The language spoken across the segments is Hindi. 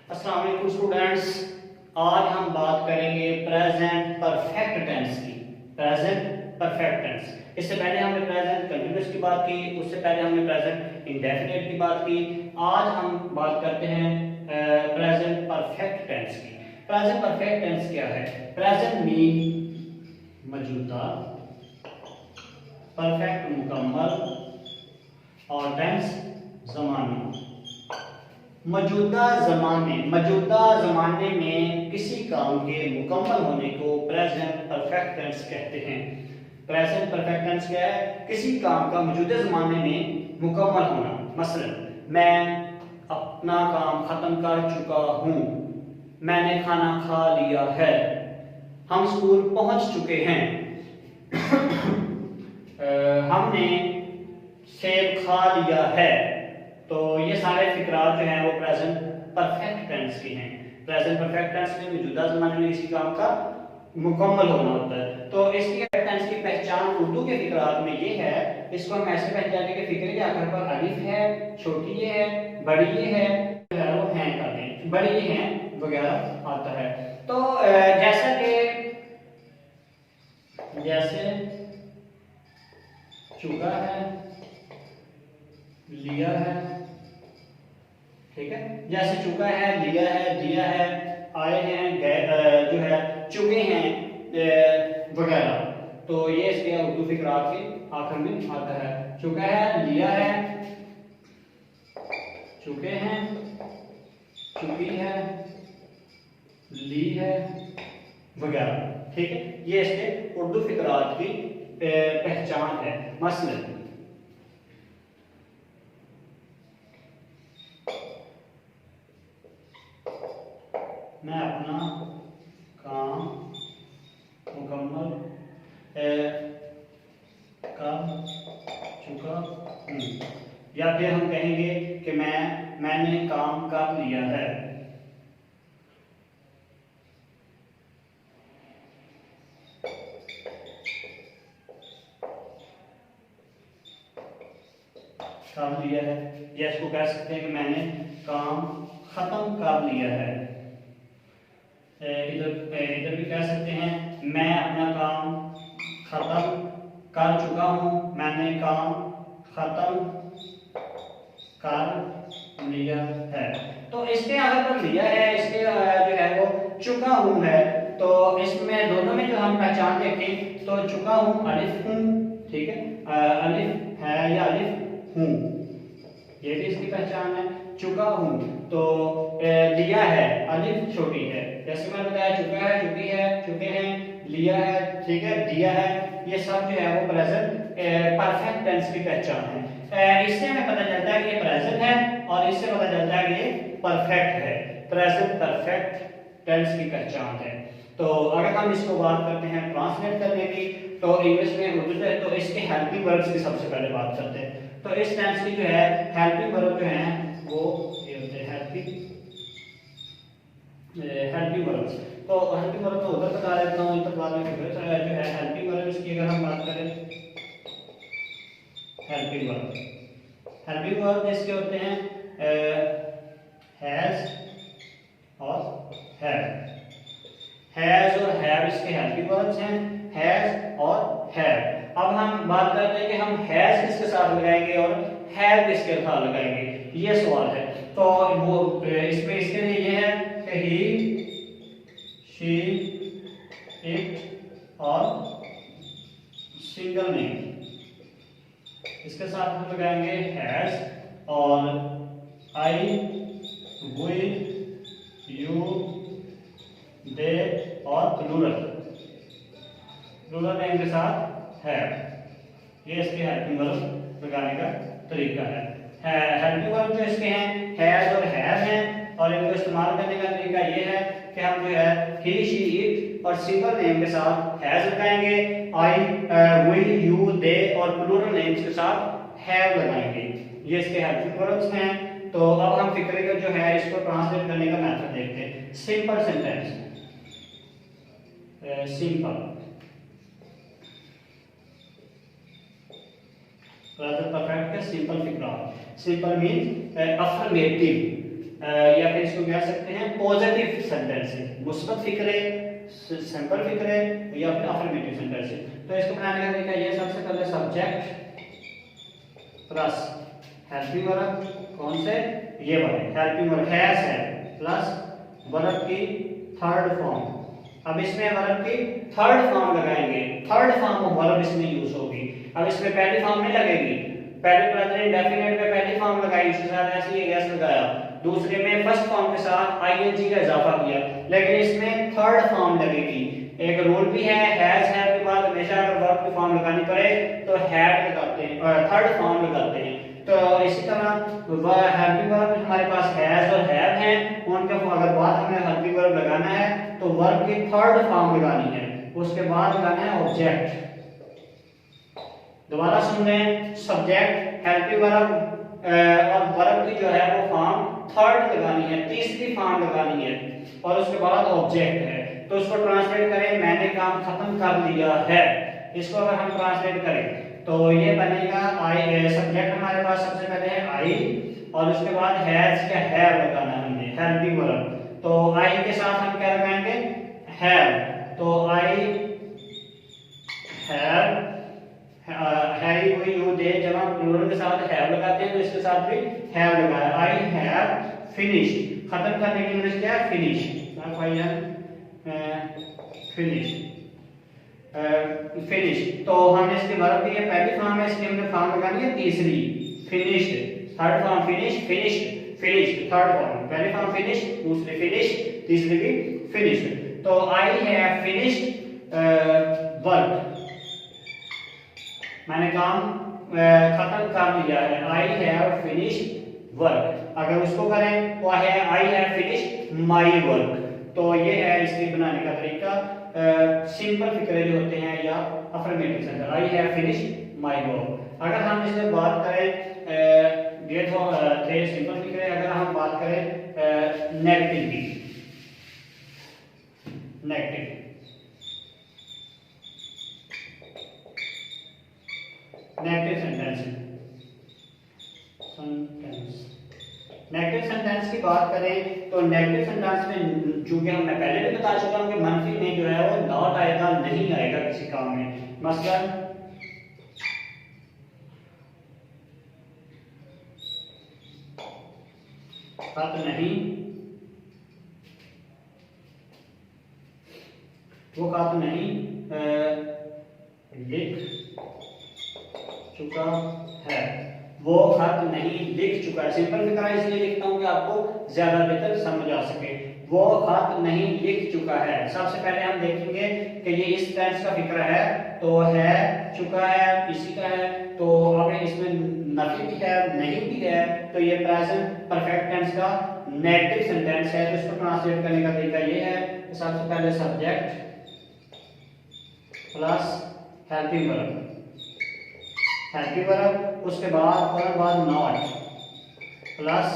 अस्सलाम वालेकुम स्टूडेंट्स। आज हम बात करेंगे प्रेजेंट परफेक्ट टेंस की। प्रेजेंट परफेक्ट टेंस, इससे पहले हमने प्रेजेंट कंटिन्यूअस की बात की, उससे पहले हमने प्रेजेंट इंडेफिनिट की बात की। आज हम बात करते हैं प्रेजेंट परफेक्ट टेंस की। प्रेजेंट परफेक्ट टेंस क्या है? प्रेजेंट मीन मौजूदा, परफेक्ट मुकम्मल और टेंस ज़माना। मौजूदा ज़माने में किसी काम के मुकम्मल होने को प्रेजेंट परफेक्ट टेंस कहते हैं। प्रेजेंट परफेक्ट टेंस क्या है? किसी काम का मौजूदा ज़माने में मुकम्मल होना। मसलन मैं अपना काम ख़त्म कर चुका हूँ, मैंने खाना खा लिया है, हम स्कूल पहुँच चुके हैं, हमने सेब खा लिया है। तो ये सारे फिक्रात जो हैं वो प्रेजेंट परफेक्ट टेंस के हैं। प्रेजेंट परफेक्ट टेंस में मौजूदा ज़माने में किसी काम का मुकम्मल होना होता है। तो इसकी टेंस की पहचान उर्दू के फिक्रात में ये है, इसको हम ऐसे पहचाने कि फिक्रे के आखिर पर अलिफ है, छोटी ये है, बड़ी ये है, वो हैं करते हैं, बड़ी ये हैं वगैरह आता है। तो जैसा कि जैसे चुका है, लिया है, ठीक है, जैसे चुका है, लिया है, दिया है, आए हैं, गए, जो है चुके हैं वगैरह। तो ये इसके उर्दू फिक्रात के आखिर में आता है। चुका है, लिया है, चुके हैं, चुकी है, ली है वगैरह, ठीक है। ये इसके उर्दू फिक्रात की पहचान है। मसलन मैं अपना काम मुकम्मल कर चुका हूँ, या फिर हम कहेंगे कि मैंने काम कर लिया है। कर लिया है, या इसको कह सकते हैं कि मैंने काम खत्म कर लिया है। इधर भी कह सकते हैं मैं अपना काम खत्म कर चुका हूँ, मैंने काम खत्म कर लिया है। तो इसके आगे पर लिया है, इसके जो है वो चुका हूँ है। तो इसमें दोनों में जो हम पहचान देखें तो चुका हूँ अलिफ हूँ, ठीक है, अलिफ है या अलिफ हूँ, ये भी इसकी पहचान है। चुका हूँ तो लिया है, अलिफ छोटी है, जैसे मैंने बताया चुका है, चुकी है, चुके हैं, लिया है, ठीक है, दिया है। ये सब जो है वो प्रेजेंट परफेक्ट टेंस की पहचान है। इससे हमें पता चलता है कि ये प्रेजेंट है और इससे पता चलता है कि ये परफेक्ट है। प्रेजेंट परफेक्ट टेंस की पहचान है। तो अगर हम इसको बात करते हैं ट्रांसलेट करने की, तो इंग्लिश में उर्दू से, तो इसके हेल्पिंग वर्ब्स की सबसे पहले बात करते हैं। तो इस टेंस की जो है हेल्पिंग वर्ब जो है वो ये होते हैं हेल्पिंग वर्ब्स। तो हेल्पिंग वर्ब तो उधर बता देता हूँ, इधर बाद में जो है हेल्पिंग वर्ब्स की अगर हम बात करें, हेल्पिंग वर्ब इसके होते हैं हैज और हैव। हैज और हैव इसके हेल्पिंग वर्ब्स हैं, हैज और हैव। अब हम बात करते हैं कि हम हैज किसके साथ लगाएंगे और हैव किसके साथ लगाएंगे, ये सवाल है। तो वो इसमें इसके लिए ये है कि ही, शी, इट और सिंगल नेम, इसके साथ हम लगाएंगे हैज, और आई, वी, यू, दे और प्लूरल नेम के साथ है। ये इसके हेल्पिंग वर्ब लगाने का तरीका है। हेल्पिंग वर्ब जो इसके हैं हैज और हैव हैं, और इनको इस्तेमाल करने का तरीका ये है कि हम जो है ही, शी, इट और सिंगल नेम के साथ हैज लगाएंगे, आई, वी, यू, दे और प्लूरल नेम्स के साथ हैव लगाएंगे। ये इसके हेल्पिंग वर्ब्स हैं। तो अब हम फिक्रे का जो है इसको ट्रांसलेट करने का मेथड देखते हैं। Simple sentence, simple present perfect का सिंपल फिक्रा। सिंपल मींस अफर्मेटिव, या फिर इसको कह सकते हैं पॉजिटिव सेंटेंसेस, मुस्बत फिक्रे, सिंपल फिक्रे या फिर अफर्मेटिव सेंटेंसेस। तो इसको बनाने का तरीका ये, सबसे पहले सब्जेक्ट प्लस हेल्पिंग वर्ब, कौन से, ये वाले हेल्पिंग वर्ब हैज है, प्लस वर्ब की थर्ड फॉर्म। अब इसमें वर्ब की थर्ड फॉर्म लगाएंगे, थर्ड फॉर्म ऑफ वर्ब इसमें यूज होगी। अब इसमें पहली फॉर्म नहीं लगेगी, पहले प्रेजेंट इंडेफिनिट में पहली फॉर्म लगाई, उसके साथ ऐसे ही यस लगाया, दूसरे में फर्स्ट फॉर्म के साथ आईएनजी का इजाफा किया, लेकिन इसमें थर्ड फॉर्म लगेगी। एक रूल भी है, हैज है के बाद हमेशा अगर वर्ब की फॉर्म लगानी पड़े तो हैड लगाते हैं और थर्ड फॉर्म लगाते हैं। तो इसी तरह वह हेल्पिंग वर्ब हमारे पास हैज और हैव हैं, उनके अगर बाद हमें हेल्पिंग वर्ब लगाना है तो वर्ब की थर्ड फॉर्म लगानी है, उसके बाद लगाना है ऑब्जेक्ट। दोबारा सुन रहे हैं, सब्जेक्ट हेल्पिंग वर्ब और वर्ब की जो है वो फॉर्म थर्ड लगानी है, तीसरी फॉर्म लगानी है, और उसके बाद ऑब्जेक्ट है। तो उसको ट्रांसलेट करें, मैंने काम खत्म कर लिया है, इसको अगर हम ट्रांसलेट करें तो ये बनेगा आई, सब्जेक्ट हमारे पास सबसे पहले है आई और उसके बाद हैज या हैव लगाना है हमने, हेल्पिंग वर्ब। तो आई के साथ हम क्या लगाएंगे, हैव, तो आई हैव, हैरी हुई यू दे, जब हम प्लूरल के साथ हैव लगाते हैं तो इसके साथ भी हैव लगाया, आई हैव फिनिश, खत्म करने की इंग्लिश क्या है, फिनिश, फिनिश, फिनिश। तो हमने इसके वर्ब की ये पहली फॉर्म है, इसकी हमने फॉर्म लगानी है तीसरी, finished, third form finish, finished, finished, third form, पहली फॉर्म फिनिश, दूसरी फिनिश, तीसरी भी फिनिश्ड। तो आई हैव फिनिश्ड वर्क, मैंने काम खत्म कर लिया है, आई हैव फिनिश्ड वर्क। अगर उसको करें तो है I have finished my work. तो ये है इसके बनाने का तरीका, सिंपल फिक्रे जो होते हैं या affirmative sentence, I have finished my work. अगर हम इसमें बात करें, ये तो थे सिंपल फिक्रे, अगर हम बात करें नेगेटिव की, negative negative sentence, negative sentence की बात करें तो नेगेटिव सेंटेंस में चूंकि मैं पहले भी बता चुका हूं कि मनफी में जो है वो नॉट आएगा, नहीं आएगा किसी काम में। मसलन खत नहीं, वो खत नहीं लिख चुका है, वो खत नहीं लिख चुका है। सिंपल फिक्रा इसलिए लिखता हूं कि आपको ज्यादा बेहतर समझ आ सके। वो खत नहीं लिख चुका है, सबसे पहले हम देखेंगे कि ये इस टेंस का फिक्रा है, तो है, चुका है, इसी का है। तो अगर इसमें नफी भी है, नहीं भी है, तो ये प्रेजेंट परफेक्ट टेंस का नेगेटिव सेंटेंस है। तो इसको ट्रांसलेट करने का तरीका ये है कि सबसे पहले subject plus helping verb, helping verb, उसके बाद फौरन बाद नॉट प्लस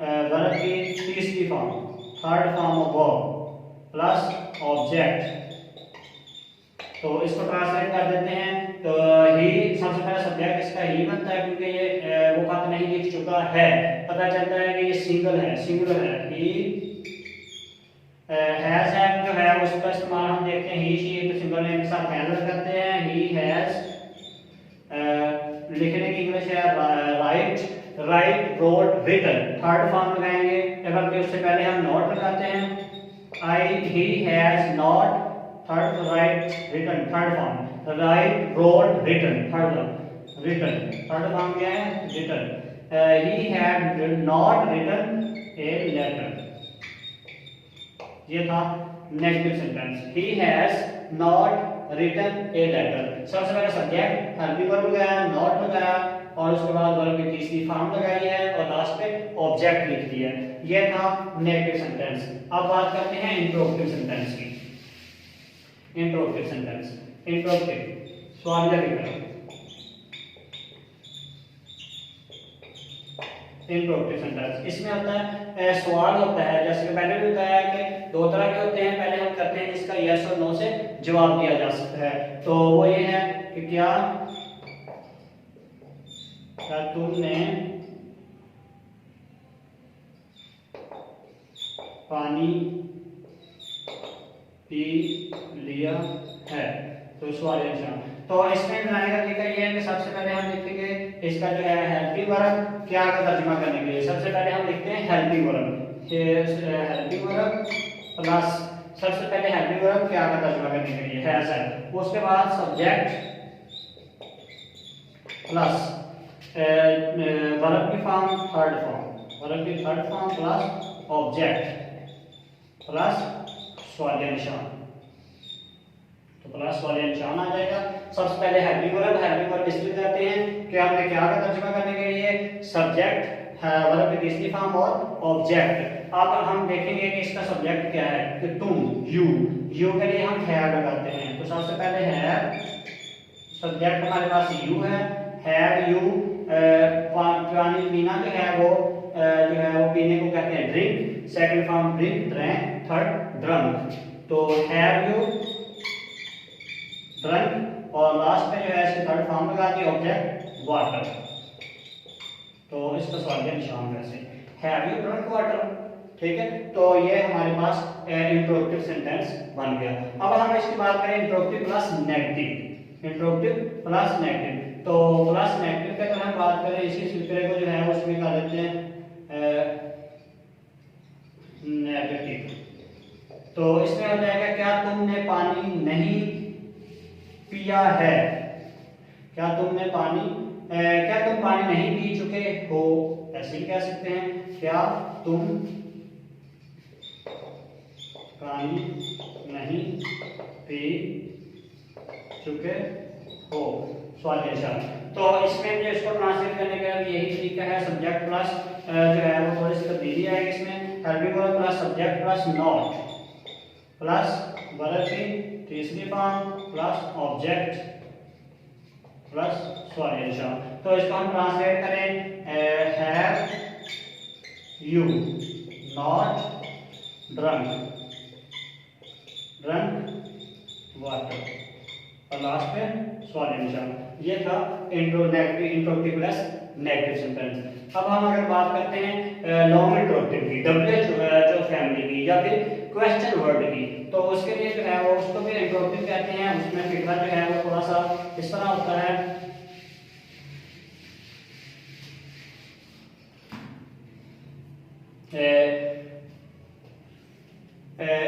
वर्ब की तीसरी form, third form of verb plus object. तो इसको ट्रांसलेट कर देते हैं। तो ही सबसे पहला सब्जेक्ट इसका ही बनता है, क्योंकि ये वो खत नहीं लिख चुका है, पता चलता है कि ये सिंगल है, सिंगुलर है। ही हैज है जो है उसका इस्तेमाल हम देखते हैं, ही शी तो सिंगल नेम के साथ हैज करते हैं। ही हैज लिखने की इंग्लिश है write, write, wrote, written, third form लगाएंगे, जबकि उससे पहले हम नॉट लगाते हैं। I he has not, third write, written, third form, write, wrote, written, third written, third form क्या है, written. He had not written a letter, ये था negative sentence. He has not written a letter. सबसे पहले सब्जेक्ट हेल्पिंग वर्ब लगाया, नॉट लगाया, और उसके बाद वर्ब की तीसरी फॉर्म लगाई है, और लास्ट पे ऑब्जेक्ट लिख दिया। ये था नेगेटिव सेंटेंस। अब बात करते हैं इंट्रोगेटिव सेंटेंस की। इंट्रोगेटिव सेंटेंस, इंट्रोगेटिव सवालिया विग्रह, इंट्रोगेटिव सेंटेंस इसमें होता है सवाल होता है, जैसे कि पहले भी बताया कि दो तरह के होते हैं। पहले हम करते हैं जिसका यस और नो से जवाब दिया जा सकता है। तो वो ये है कि क्या तुमने पानी पी लिया है। तो सवाल निशान। तो इसमें बनाने का तरीका ये है कि सबसे पहले हम लिखेंगे इसका जो है हेल्पिंग वर्ब क्या का तर्जुमा करने के लिए सबसे पहले हम लिखते हैं helping verb. Helping verb plus सबसे पहले हेल्पिंग वर्ब क्या का तर्जुमा करने के लिए है सर। उसके बाद सब्जेक्ट प्लस वर्ब की फॉर्म थर्ड फॉर्म, वर्ब की third form plus object plus सवालिया निशान। तो प्लस सवालिया निशान आ जाएगा। सबसे पहले हेल्पिंग वर्ब इसलिए करते हैं कि हमने क्या का तर्जुमा करने के लिए सब्जेक्ट वर्ब की तीसरी फॉर्म और ऑब्जेक्ट। अब हम देखेंगे कि इसका सब्जेक्ट क्या है कि तुम यू के लिए हम हैव लगाते हैं। तो सबसे पहले हैव सब्जेक्ट हमारे पास यू हैव यू पानी पीना जो है वो पीने को कहते हैं drink, second form drink drank, third drunk. तो हैव यू ड्रंक और लास्ट में जो है इसकी थर्ड फॉर्म लगा दी ऑब्जेक्ट वाटर। तो इसका सवालिया निशान वैसे हैव यू ड्रंक वाटर। ठीक है, तो ये हमारे पास इंट्रोगेटिव सेंटेंस बन गया। अब हम इसकी बात करें interrogative plus negative, interrogative plus negative. तो प्लस नेगेटिव की अगर हम बात करें इसी सिलसिले को जो है उसमें कर देते हैं नेगेटिव। तो इसमें हो जाएगा क्या तुमने पानी नहीं पिया है, क्या तुम पानी नहीं पी चुके हो, ऐसे ही कह सकते हैं क्या तुम पानी नहीं पी चुके हो, सवाल निशान। तो इसमें जो इसको ट्रांसलेट करने का यही तरीका है सब्जेक्ट प्लस जो है वो थोड़ी सी तब्दीली आएगी इसमें helping verb plus subject plus not plus verb की तीसरी फॉर्म प्लस ऑब्जेक्ट प्लस सवालिया निशान। तो इसको हम ट्रांसलेट करें have you not drunk water और लास्ट में सवालिया निशान। ये था इंट्रोगेटिव प्लस नेगेटिव सेंटेंस। अब हम अगर बात करते हैं लॉन्ग इंट्रोगेटिव की, WH जो फैमिली की या फिर क्वेश्चन वर्ड की, तो उसके लिए जो है वो उसको भी इंट्रोगेटिव कहते हैं। उसमें फिक्रा जो है वो थोड़ा सा इस तरह होता है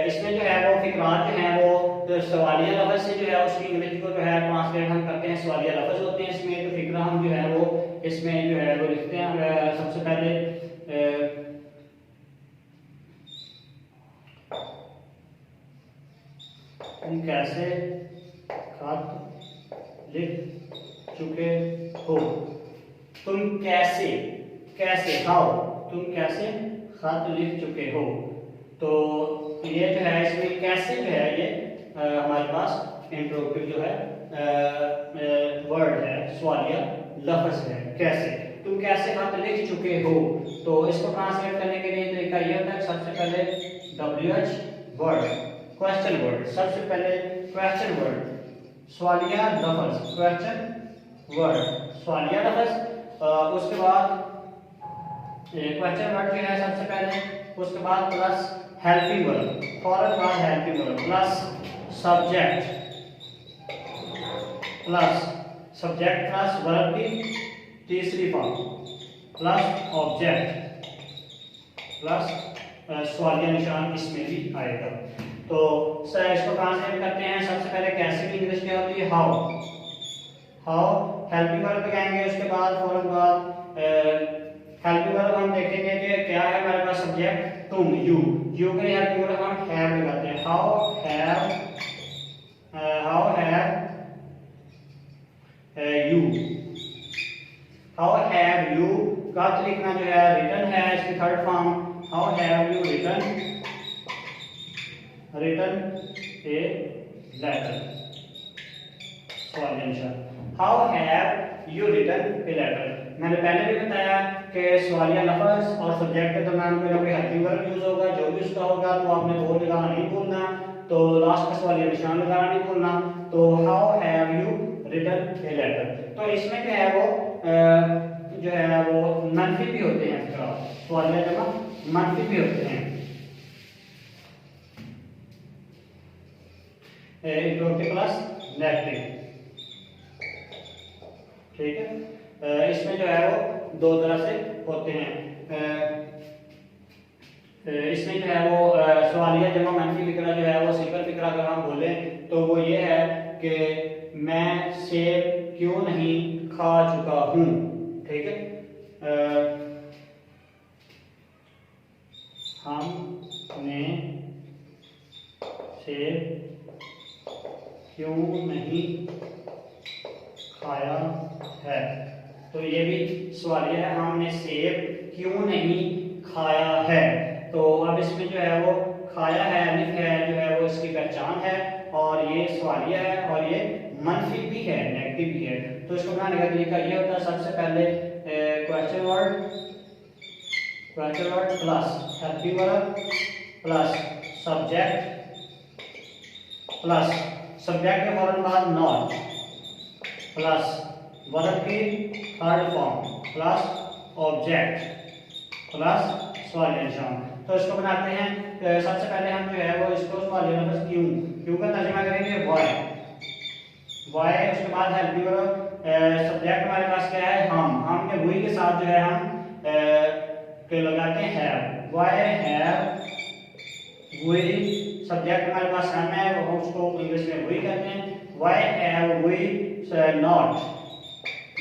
इसमें जो है वो फिक्रात जो है वो जो सवालिया लफ्ज से जो है उसकी इंग्लिश को जो है ट्रांसलेट हम करते हैं, सवालिया लफ्ज होते हैं इसमें। तो फिक्रा हम जो है वो इसमें जो है वो लिखते हैं। सबसे पहले तुम कैसे खत लिख चुके हो, तुम कैसे हाउ, तुम कैसे खत लिख चुके हो। तो ये जो है इसमें कैसे जो है ये हमारे पास इंट्रोगेटिव जो है वर्ड है, सवालिया लफ्ज है कैसे। तुम कैसे खत लिख चुके हो। तो इसको ट्रांसलेट करने के लिए तरीका ये होता है सबसे पहले WH वर्ड क्वेश्चन वर्ड, सबसे पहले क्वेश्चन वर्ड सवालिया लफ्ज, क्वेश्चन वर्ड सवालिया लफ्ज, उसके बाद क्वेश्चन वर्ड जो है सबसे पहले, उसके बाद प्लस हेल्पिंग वर्ब, फौरन बाद helping verb plus subject plus verb की तीसरी फॉर्म प्लस ऑब्जेक्ट प्लस सवालिया निशान इसमें भी आएगा। तो सर इसको ट्रांसलेट करते हैं। सबसे पहले कैसे की इंग्लिश क्या होती है हाउ हेल्पिंग वर्ब लगाएंगे। उसके बाद फौरन बाद हेल्पिंग वर्ब हम देखेंगे कि क्या है हमारे पास सब्जेक्ट तुम यू के लिए हेल्पिंग वर्ब हम हैव लगाते हैं। हाउ हैव यू का लिखना जो है रिटन है इसकी third form. How have you written a letter, how have you written a letter. मैंने पहले भी बताया कि सवालिया लफ्ज और सब्जेक्ट के दरमियान कोई ना कोई हेल्पिंग वर्ब यूज होगा, जो भी उसका होगा तो आपने वो लगाना नहीं भूलना, तो लास्ट में सवालिया निशान लगाना नहीं भूलना। तो how have you written a letter. तो इसमें जो है वो जो है वो मनफी भी होते हैं, सवालिया जमा मनफी भी होते हैं। इंटरोगेटिव प्लस नेगेटिव, ठीक है। इसमें जो है वो दो तरह से होते हैं। इसमें जो है वो सवालिया जमा मनफी फिक्रा जो है वो सिंपल फिक्रा अगर हम बोले तो वो ये है कि मैं सेब क्यों नहीं खा चुका हूँ, ठीक है। हमने सेब क्यों नहीं खाया है, तो ये भी सवालिया है, हमने सेब क्यों नहीं खाया है। तो अब इसमें जो है वो खाया है, अलिफ है जो है वो इसकी पहचान है, और ये सवालिया है, और ये मनफी भी है, नेगेटिव भी है। तो इसको बनाने का तरीका ये होता है, सबसे पहले question word plus helping verb plus subject के फौरन बाद नॉट प्लस वर्ब की third form plus object plus सवालिया निशान। तो इसको बनाते हैं। सबसे पहले हम जो है वो इसको सवालिया लफ्ज़ क्यों का तर्जुमा करेंगे वाई, उसके बाद हेल्पिंग वर्ब, सब्जेक्ट हमारे पास क्या है हम के वही के साथ जो है हम के लगाते हैं हैव, वाई हैव वही, सब्जेक्ट हमारे पास हम है वो उसको इंग्लिश में वही कहते हैं, वाई हैव वही नॉट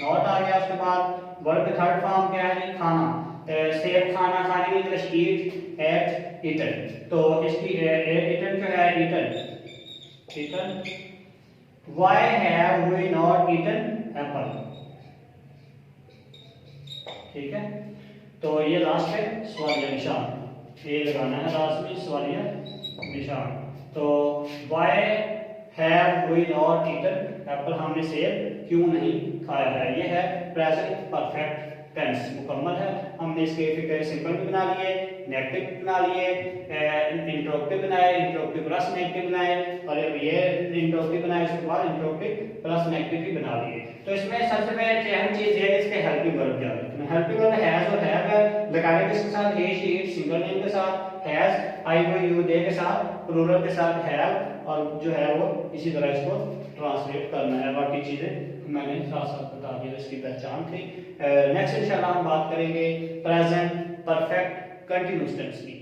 आ गया। उसके बाद वर्ब का थर्ड फॉर्म क्या है जी खाना, सेब खाना खाने की इंग्लिश ईट एट ईटन, तो इसकी ईटन जो है eaten, why have we not eaten apple, ठीक है। तो ये लास्ट है सवालिया निशान, ये लगाना है लास्ट में सवालिया निशान। तो why have we not eaten apple, हमने सेब क्यों नहीं खाया है, ये है प्रेजेंट परफेक्ट टेंस, मुकम्मल है। हमने इसके फिर सिंपल भी बना लिए, नेगेटिव भी बना लिए, इंट्रोगेटिव बनाए, इंट्रोगेटिव प्लस नेगेटिव बनाए, और ये इंट्रोगेटिव बनाए, उसके बाद इंट्रोगेटिव प्लस नेगेटिव भी बना लिए। तो इसमें सबसे पहले अहम चीज है इसके हेल्पिंग वर्ब क्या है। हेल्पिंग वर्ब हैज और हैव लगाने किसके साथ, ही शी इट सिंगल नेम के साथ, हैज आई वो यू दे के साथ, प्लूरल के साथ हैव, और जो है वो इसी तरह इसको ट्रांसलेट करना है। बाकी चीजें मैंने साथ साथ बता दिया, इसकी पहचान थी। नेक्स्ट इंशाल्लाह हम बात करेंगे प्रेजेंट परफेक्ट कंटिन्यूअस टेंस की।